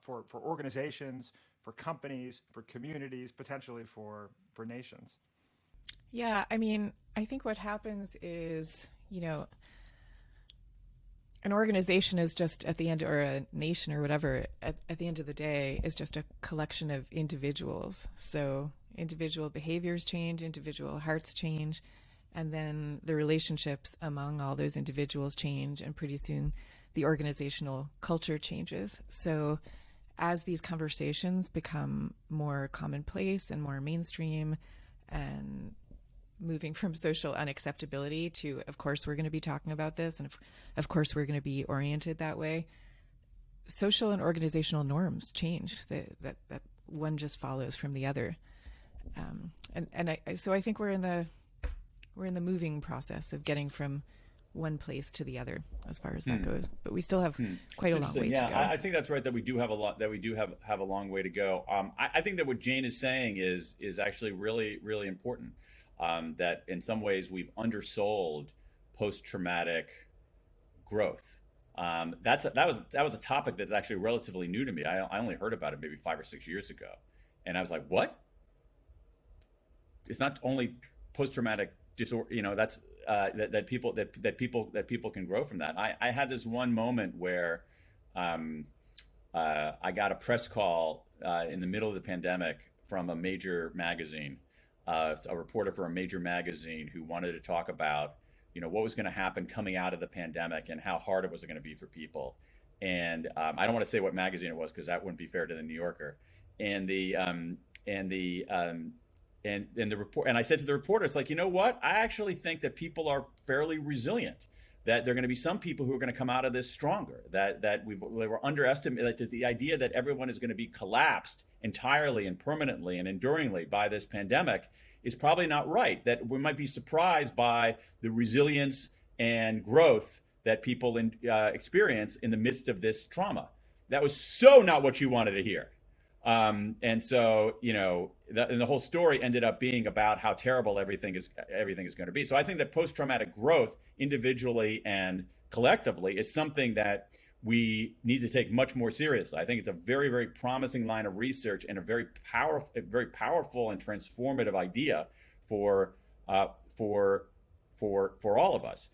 for organizations, for companies, for communities, potentially for nations. Yeah, I mean, I think what happens is, an organization is just at the end, or a nation or whatever, at the end of the day, is just a collection of individuals. So individual behaviors change, individual hearts change, and then the relationships among all those individuals change, and pretty soon the organizational culture changes. So as these conversations become more commonplace and more mainstream, and moving from social unacceptability to, of course, we're going to be talking about this, and of course, we're going to be oriented that way, social and organizational norms change. That one just follows from the other. So I think we're in the moving process of getting from one place to the other, as far as that goes. But we still have quite a long way to go. I think that's right, that we do have a lot, that we do have a long way to go. I think that what Jane is saying is actually really, really important. That in some ways we've undersold post-traumatic growth. That was a topic that's actually relatively new to me. I only heard about it maybe 5 or 6 years ago, and I was like, what? It's not only post-traumatic disorder, that people can grow from that. I had this one moment where I got a press call in the middle of the pandemic from a major magazine, a reporter for a major magazine who wanted to talk about, what was going to happen coming out of the pandemic and how hard it was going to be for people. And I don't want to say what magazine it was because that wouldn't be fair to the New Yorker. And the report, and I said to the reporter, it's like, you know what? I actually think that people are fairly resilient. That there are going to be some people who are going to come out of this stronger. That we were underestimated. That the idea that everyone is going to be collapsed entirely and permanently and enduringly by this pandemic is probably not right. That we might be surprised by the resilience and growth that people experience in the midst of this trauma. That was so not what you wanted to hear. And so, and the whole story ended up being about how terrible everything is going to be. So I think that post-traumatic growth, individually and collectively, is something that we need to take much more seriously. I think it's a very, very promising line of research and a very powerful and transformative idea for all of us.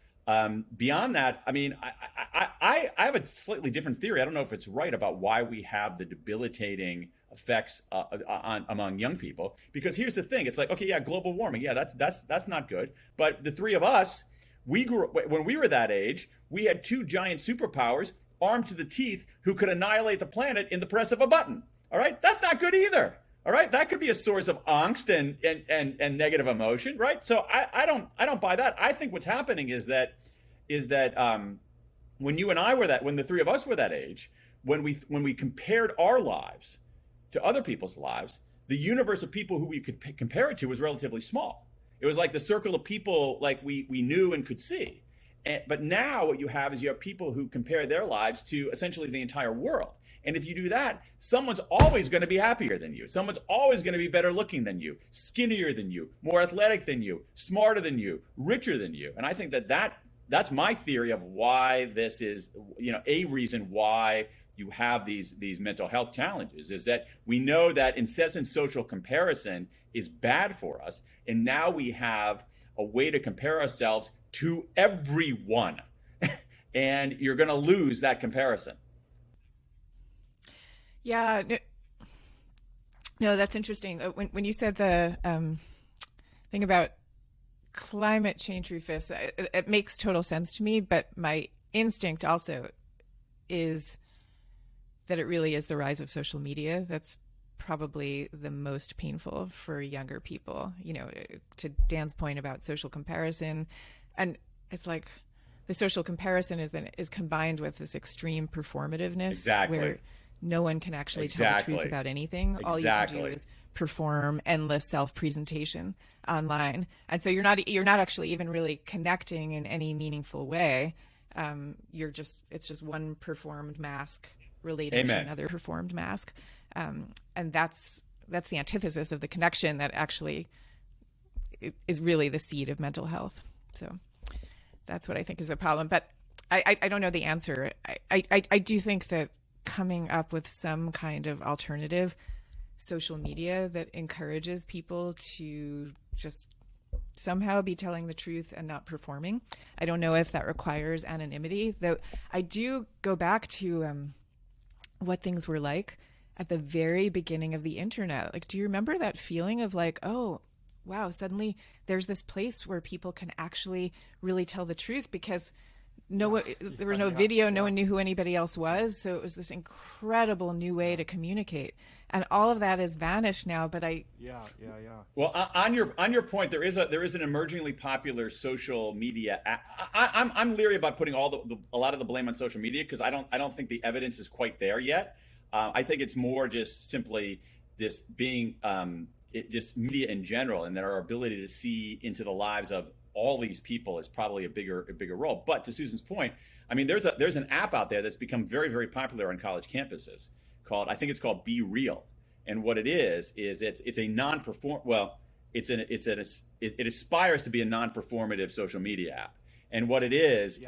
Beyond that, I mean, I have a slightly different theory. I don't know if it's right about why we have the debilitating effects among young people. Because here's the thing: it's like, okay, yeah, global warming, yeah, that's not good. But the three of us, when we were that age, we had two giant superpowers armed to the teeth who could annihilate the planet in the press of a button. All right, that's not good either. All right, that could be a source of angst and negative emotion, right? So I don't buy that. I think what's happening is that when you and I were when the three of us were that age, when we compared our lives to other people's lives, the universe of people who we could compare it to was relatively small. It was like the circle of people like we knew and could see. But now what you have is you have people who compare their lives to essentially the entire world. And if you do that, someone's always going to be happier than you. Someone's always going to be better looking than you, skinnier than you, more athletic than you, smarter than you, richer than you. And I think that's my theory of why this is, a reason why you have these mental health challenges, is that we know that incessant social comparison is bad for us. And now we have a way to compare ourselves to everyone. And you're going to lose that comparison. Yeah, no, that's interesting. When you said the thing about climate change, Rufus, it makes total sense to me. But my instinct also is that it really is the rise of social media that's probably the most painful for younger people. To Dan's point about social comparison, and it's like the social comparison is combined with this extreme performativeness, exactly, where no one can actually tell the truth about anything. Exactly. All you can do is perform endless self-presentation online, and so you're not actually even really connecting in any meaningful way. It's just one performed mask related to another performed mask, and that's the antithesis of the connection that actually is really the seed of mental health. So that's what I think is the problem. But I don't know the answer. I do think that coming up with some kind of alternative social media that encourages people to just somehow be telling the truth and not performing. I don't know if that requires anonymity, though. I do go back to what things were like at the very beginning of the internet. Like, do you remember that feeling of like, oh, wow, suddenly there's this place where people can actually really tell the truth, because there was no video, no one knew who anybody else was, so it was this incredible new way to communicate, and all of that has vanished now. But Well, on your point, there is an emergingly popular social media app. I'm leery about putting a lot of the blame on social media, because I don't think the evidence is quite there yet. I think it's more just simply this being just media in general, and that our ability to see into the lives of all these people is probably a bigger role. But to Susan's point, I mean, there's an app out there that's become very, very popular on college campuses I think it's called Be Real. And what it is it's a non-perform, well, it aspires to be a non-performative social media app. And what it is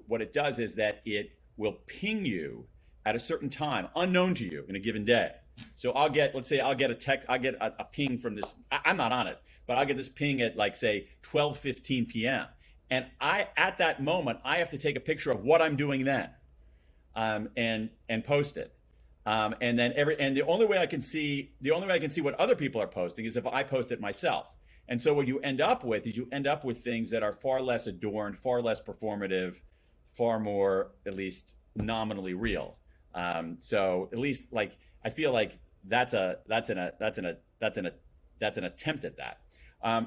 what it does is that it will ping you at a certain time, unknown to you, in a given day. So let's say I'll get a text, I'll get a ping from this. I'm not on it, but I'll get this ping at like say 12:15 p.m. And at that moment, I have to take a picture of what I'm doing then, and post it. And then the only way I can see what other people are posting is if I post it myself. And so what you end up with is things that are far less adorned, far less performative, far more, at least nominally, real. So at least like I feel like that's an attempt at that.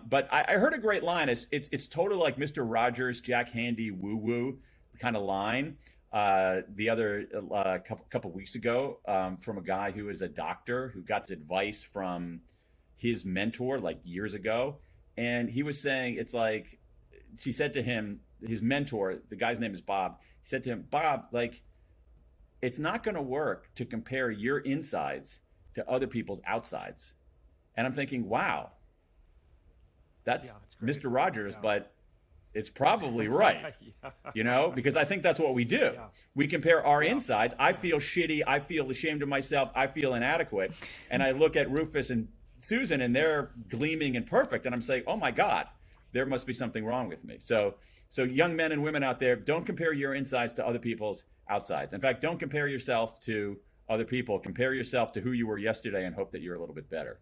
But I heard a great line. It's totally like Mr. Rogers, Jack Handey, woo woo kind of line. The other couple weeks ago, from a guy who is a doctor who got his advice from his mentor like years ago, and he was saying it's like she said to him, his mentor, the guy's name is Bob. He said to him, Bob, like it's not going to work to compare your insides to other people's outsides. And I'm thinking, wow, that's Mr. Rogers, but it's probably right, because I think that's what we do. Yeah. We compare our insides. I feel shitty. I feel ashamed of myself. I feel inadequate. And I look at Rufus and Susan and they're gleaming and perfect. And I'm saying, oh my God, there must be something wrong with me. So young men and women out there, don't compare your insides to other people's outsides. In fact, don't compare yourself to other people. Compare yourself to who you were yesterday and hope that you're a little bit better.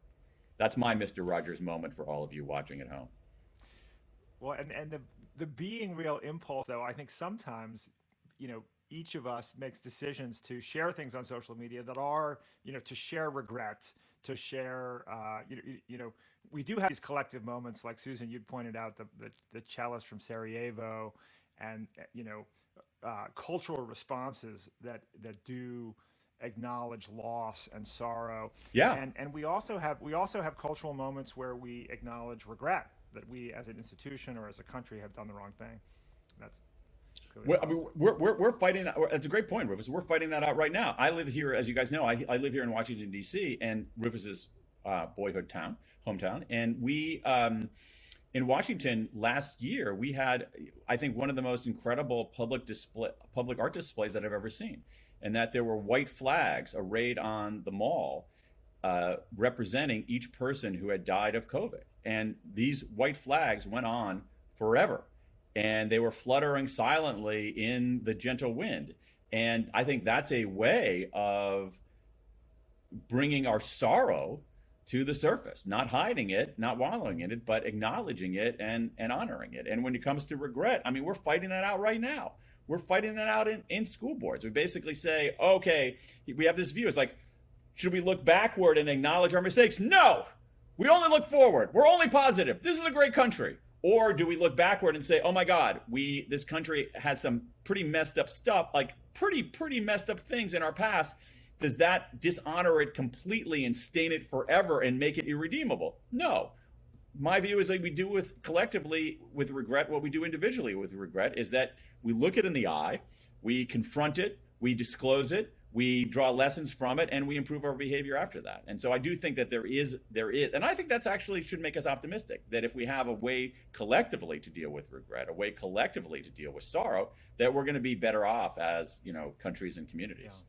That's my Mr. Rogers moment for all of you watching at home. Well, and the being real impulse, though, I think sometimes, each of us makes decisions to share things on social media that are, to share regret, to share, we do have these collective moments, like Susan, you'd pointed out the cellist from Sarajevo, and cultural responses that do acknowledge loss and sorrow. Yeah. And we also have cultural moments where we acknowledge regret that we as an institution or as a country have done the wrong thing. That's I mean, we're fighting. That's a great point, Rufus. We're fighting that out right now. I live here, as you guys know, I live here in Washington, D.C., and Rufus's hometown. And we, in Washington last year, we had, I think, one of the most incredible public art displays that I've ever seen. And that there were white flags arrayed on the mall representing each person who had died of COVID. And these white flags went on forever. And they were fluttering silently in the gentle wind. And I think that's a way of bringing our sorrow to the surface, not hiding it, not wallowing in it, but acknowledging it and honoring it. And when it comes to regret, I mean, we're fighting that out right now. We're fighting that out in school boards. We basically say, okay, we have this view. It's like, should we look backward and acknowledge our mistakes? No, we only look forward. We're only positive. This is a great country. Or do we look backward and say, oh my God, this country has some pretty messed up stuff, like pretty messed up things in our past. Does that dishonor it completely and stain it forever and make it irredeemable? No. My view is like we do collectively with regret, what we do individually with regret is that we look it in the eye, we confront it, we disclose it, we draw lessons from it, and we improve our behavior after that. And so I do think that there is, and I think that's actually should make us optimistic, that if we have a way collectively to deal with regret, a way collectively to deal with sorrow, that we're going to be better off as, countries and communities.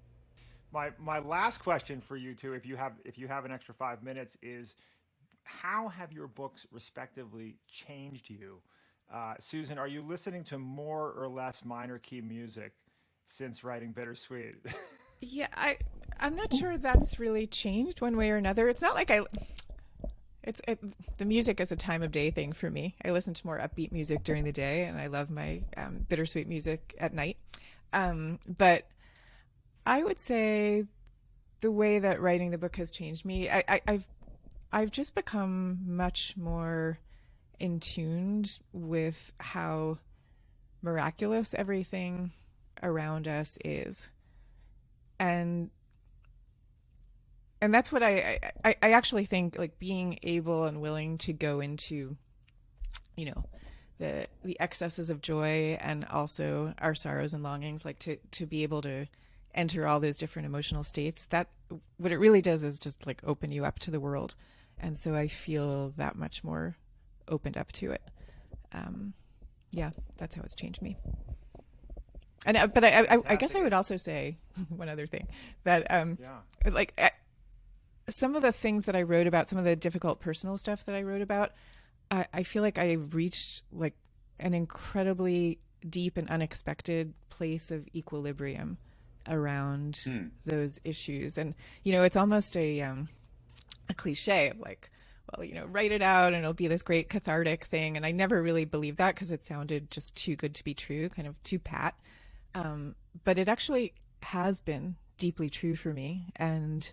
Yeah. My last question for you two, if you have an extra 5 minutes, is how have your books respectively changed you? Susan, are you listening to more or less minor key music since writing Bittersweet? Yeah, I'm not sure that's really changed one way or another. It's not like the music is a time of day thing for me. I listen to more upbeat music during the day, and I love my bittersweet music at night. But I would say the way that writing the book has changed me, I've just become much more in tune with how miraculous everything around us is. And that's what I actually think, like, being able and willing to go into, the excesses of joy and also our sorrows and longings, like to be able to enter all those different emotional states, that what it really does is just like open you up to the world. And so I feel that much more opened up to it. Yeah, that's how it's changed me. And but I guess I would also say one other thing, that some of the things that I wrote about, some of the difficult personal stuff that I wrote about, I feel like I reached like an incredibly deep and unexpected place of equilibrium around those issues. And, it's almost a cliche of like, well, write it out and it'll be this great cathartic thing. And I never really believed that because it sounded just too good to be true, kind of too pat. But it actually has been deeply true for me, and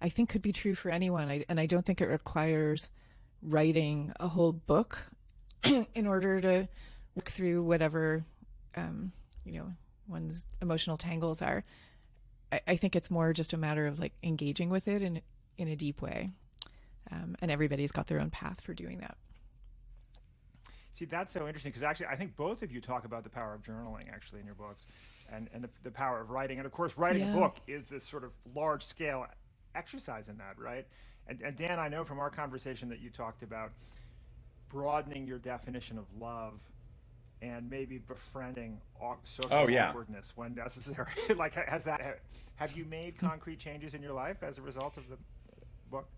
I think could be true for anyone. And I don't think it requires writing a whole book in order to work through whatever, one's emotional tangles are. I think it's more just a matter of like engaging with it in a deep way. And everybody's got their own path for doing that. See, that's so interesting because actually I think both of you talk about the power of journaling actually in your books and the power of writing. And of course, writing a book is this sort of large scale exercise in that, right? And Dan, I know from our conversation that you talked about broadening your definition of love and maybe befriending social awkwardness when necessary. Like, have you made concrete changes in your life as a result of the book?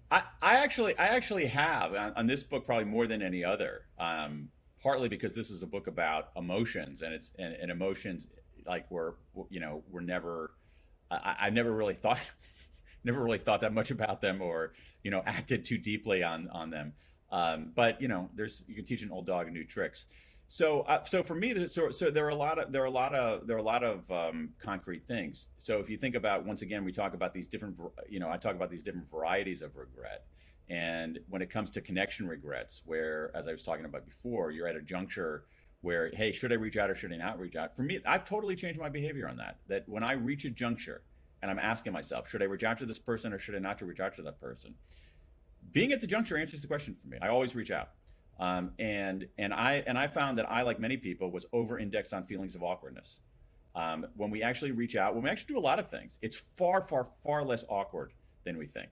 I actually have on this book probably more than any other. Partly because this is a book about emotions, and emotions like we're never. I never really thought that much about them or acted too deeply on them. But you can teach an old dog new tricks. So for me, there are a lot of concrete things. So if you think about, once again, we talk about these different, I talk about these different varieties of regret. And when it comes to connection regrets, where, as I was talking about before, you're at a juncture where, hey, should I reach out or should I not reach out? For me, I've totally changed my behavior on that. That when I reach a juncture and I'm asking myself, should I reach out to this person or should I not reach out to that person? Being at the juncture answers the question for me. I always reach out. And I found that I, like many people, was over-indexed on feelings of awkwardness. When we actually reach out, when we actually do a lot of things, it's far, far, far less awkward than we think.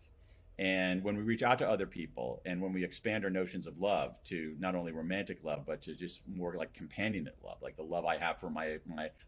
And when we reach out to other people, and when we expand our notions of love to not only romantic love, but to just more like companionate love, like the love I have for I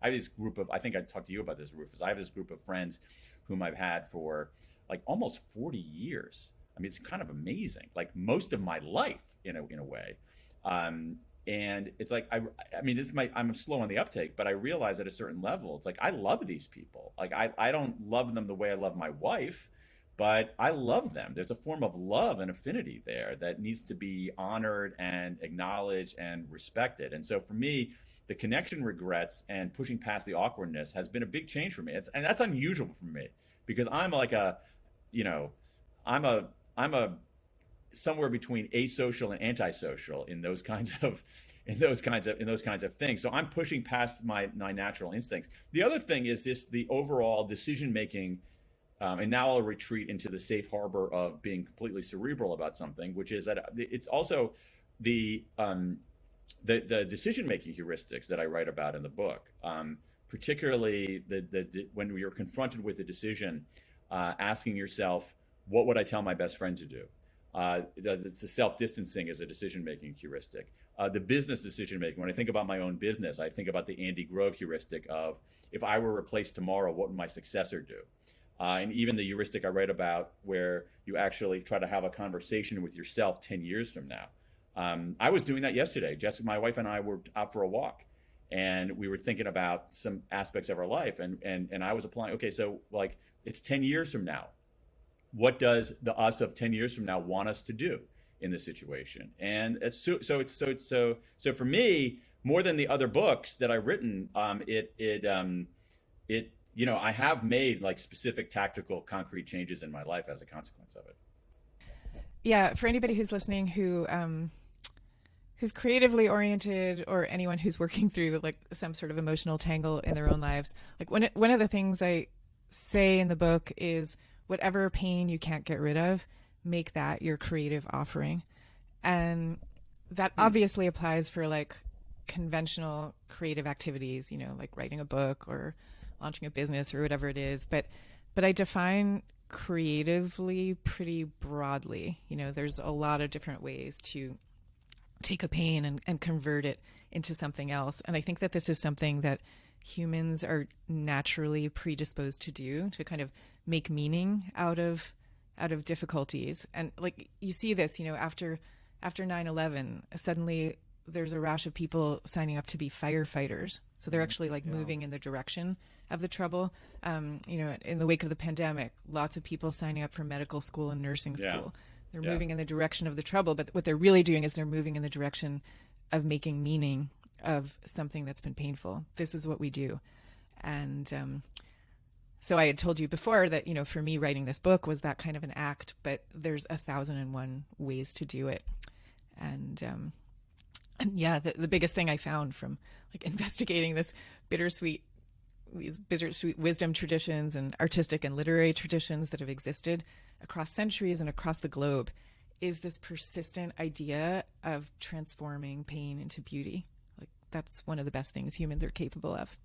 have this group of, I think I talked to you about this, Rufus. I have this group of friends whom I've had for like almost 40 years. I mean, it's kind of amazing, like most of my life in a way. And it's like, I mean, I'm slow on the uptake, but I realize at a certain level, it's like, I love these people. Like, I don't love them the way I love my wife, but I love them. There's a form of love and affinity there that needs to be honored and acknowledged and respected. And so for me, the connection regrets and pushing past the awkwardness has been a big change for me. And that's unusual for me because I'm like I'm a somewhere between asocial and antisocial in those kinds of things. So I'm pushing past my natural instincts. The other thing is just the overall decision making. And now I'll retreat into the safe harbor of being completely cerebral about something, which is that it's also the decision-making heuristics that I write about in the book, particularly when you're confronted with a decision, asking yourself, what would I tell my best friend to do? The self-distancing is a decision-making heuristic. The business decision-making, when I think about my own business, I think about the Andy Grove heuristic of, if I were replaced tomorrow, what would my successor do? And even the heuristic I write about where you actually try to have a conversation with yourself 10 years from now. I was doing that yesterday. Jessica, my wife, and I were out for a walk, and we were thinking about some aspects of our life. And I was applying, okay, so like it's 10 years from now. What does the us of 10 years from now want us to do in this situation? And it's so for me, more than the other books that I've written, I have made like specific tactical concrete changes in my life as a consequence of it. Yeah, for anybody who's listening who's creatively oriented, or anyone who's working through like some sort of emotional tangle in their own lives, like one of the things I say in the book is, whatever pain you can't get rid of, make that your creative offering. And that obviously applies for like conventional creative activities, like writing a book or launching a business or whatever it is. But I define creatively pretty broadly. There's a lot of different ways to take a pain and convert it into something else. And I think that this is something that humans are naturally predisposed to do, to kind of make meaning out of difficulties. And like you see this, after 9/11, suddenly there's a rash of people signing up to be firefighters. So they're actually like moving in the direction of the trouble. In the wake of the pandemic, lots of people signing up for medical school and nursing school. They're moving in the direction of the trouble, but what they're really doing is they're moving in the direction of making meaning of something that's been painful. This is what we do. And so I had told you before that, for me, writing this book was that kind of an act, but there's 1,001 ways to do it. And yeah, the biggest thing I found from like investigating these bittersweet wisdom traditions and artistic and literary traditions that have existed across centuries and across the globe is this persistent idea of transforming pain into beauty. Like that's one of the best things humans are capable of.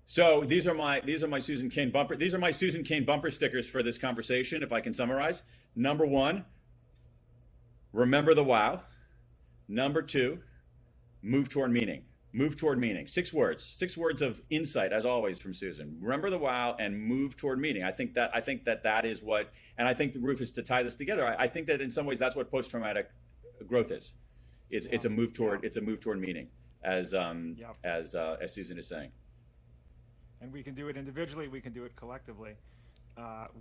So these are my Susan Cain bumper stickers for this conversation. If I can summarize, number 1, remember the wow. Number 2, move toward meaning. Move toward meaning. 6 words of insight, as always, from Susan. Remember the wow and move toward meaning. I think that is what, and I think Rufus, to tie this together, I think that in some ways that's what post-traumatic growth is. It's a move toward meaning, as Susan is saying. And we can do it individually. We can do it collectively,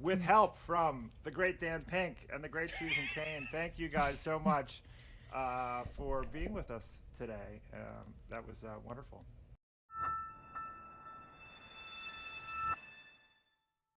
with help from the great Dan Pink and the great Susan Cain. Thank you guys so much for being with us today. That was wonderful.